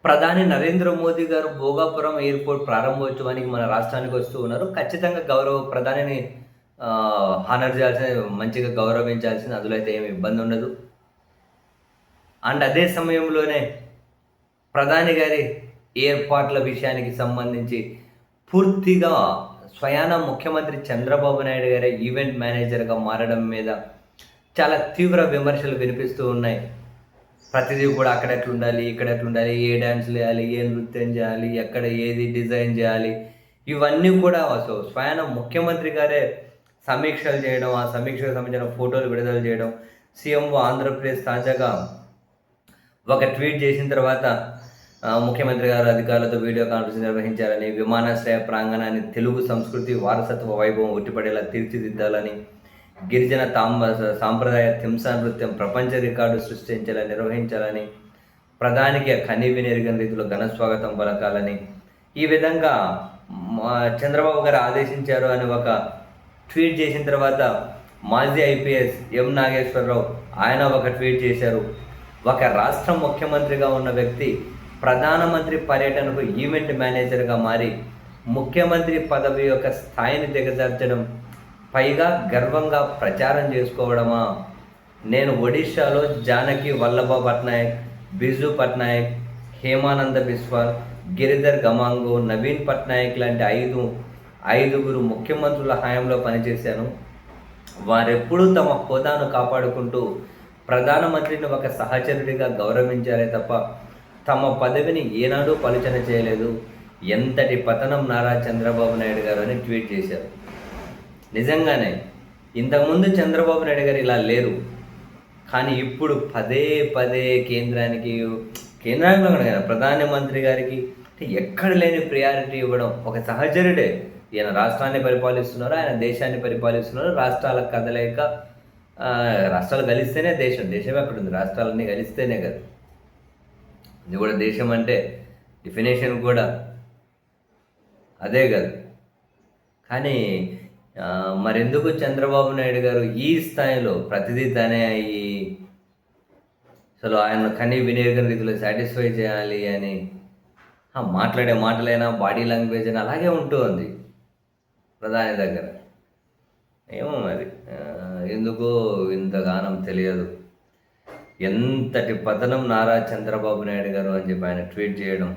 ప్రధాని నరేంద్ర మోదీ గారు భోగాపురం ఎయిర్‌పోర్ట్ ప్రారంభోత్సవానికి మన రాష్ట్రానికి వస్తూ ఉన్నారు. ఖచ్చితంగా ప్రధానిని హానర్ చేయాల్సిన, మంచిగా గౌరవించాల్సింది. అందులో అయితే ఏమి ఇబ్బందుండదు. అండ్ అదే సమయంలోనే ప్రధాని గారి ఏర్పాట్ల విషయానికి సంబంధించి పూర్తిగా స్వయాన ముఖ్యమంత్రి చంద్రబాబు నాయుడు గారే ఈవెంట్ మేనేజర్‌గా మారడం మీద చాలా తీవ్ర విమర్శలు వినిపిస్తూ ఉన్నాయి. ప్రతిదీ కూడా అక్కడ ఎట్లుండాలి, ఇక్కడ ఎట్లుండాలి, ఏ డాన్సులు వేయాలి, ఏ నృత్యం చేయాలి, ఎక్కడ ఏది డిజైన్ చేయాలి, ఇవన్నీ కూడా స్వయాన ముఖ్యమంత్రి గారే సమీక్షలు చేయడం, ఆ సమీక్షకు సంబంధించిన ఫోటోలు విడుదల చేయడం. సీఎంఓ ఆంధ్రప్రదేశ్ తాజాగా ఒక ట్వీట్ చేసిన తర్వాత ముఖ్యమంత్రి గారు అధికారులతో వీడియో కాన్ఫరెన్స్ నిర్వహించాలని, విమానాశ్రయ ప్రాంగణాన్ని తెలుగు సంస్కృతి వారసత్వ వైభవం ఉట్టిపడేలా తీర్చిదిద్దాలని, గిరిజన సాంప్రదాయ తింసా నృత్యం ప్రపంచ రికార్డు సృష్టించాలని, నిర్వహించాలని, ప్రధానికి కనీవిని ఎరుగని రీతిలో ఘన స్వాగతం పలకాలని, ఈ విధంగా చంద్రబాబు గారు ఆదేశించారు అని ఒక ట్వీట్ చేసిన తర్వాత మాజీ ఐపీఎస్ ఎం నాగేశ్వరరావు ఆయన ఒక ట్వీట్ చేశారు. ఒక రాష్ట్ర ముఖ్యమంత్రిగా ఉన్న వ్యక్తి ప్రధానమంత్రి పర్యటనకు ఈవెంట్ మేనేజర్గా మారి ముఖ్యమంత్రి పదవి యొక్క స్థాయిని దిగజార్చడం, పైగా గర్వంగా ప్రచారం చేసుకోవడమా? నేను ఒడిశాలో జానకి వల్లభ పట్నాయక్, బిజు పట్నాయక్, హేమానంద బిస్వాల్, గిరిధర్ గమాంగో, నవీన్ పట్నాయక్ లాంటి ఐదుగురు ముఖ్యమంత్రుల హయాంలో పనిచేశాను. వారెప్పుడూ తమ హోదాను కాపాడుకుంటూ ప్రధానమంత్రిని ఒక సహచరుడిగా గౌరవించారే తప్ప తమ పదవిని ఏనాడూ పలుచన చేయలేదు. ఎంతటి పతనం నారా చంద్రబాబు నాయుడు గారు అని ట్వీట్ చేశారు. నిజంగానే ఇంతకుముందు చంద్రబాబు నాయుడు గారు ఇలా లేరు. కానీ ఇప్పుడు పదే పదే కేంద్రానికి కూడా ప్రధానమంత్రి గారికి ఎక్కడ లేని ప్రియారిటీ ఇవ్వడం. ఒక సహచరుడే, ఈయన రాష్ట్రాన్ని పరిపాలిస్తున్నారు, ఆయన దేశాన్ని పరిపాలిస్తున్నారు. రాష్ట్రాల కదలేక, రాష్ట్రాలు కలిస్తేనే దేశమే అక్కడ ఉంది. రాష్ట్రాలన్నీ కలిస్తేనే కదా. ఇది కూడా దేశం అంటే డెఫినేషన్ కూడా అదే కదా. కానీ మరెందుకు చంద్రబాబు నాయుడు గారు ఈ స్థాయిలో ప్రతిదీ తనే అయ్యి అసలు ఆయన కనీ వినియోగం రీతిలో సాటిస్ఫై చేయాలి అని మాట్లాడే మాటలైనా, బాడీ లాంగ్వేజ్ అయినా అలాగే ఉంటుంది ప్రధాని దగ్గర. ఏమో మరి ఎందుకో ఇంతగానం తెలియదు. ఎంతటి పతనం నారా చంద్రబాబు నాయుడు గారు అని చెప్పి ఆయన ట్వీట్ చేయడం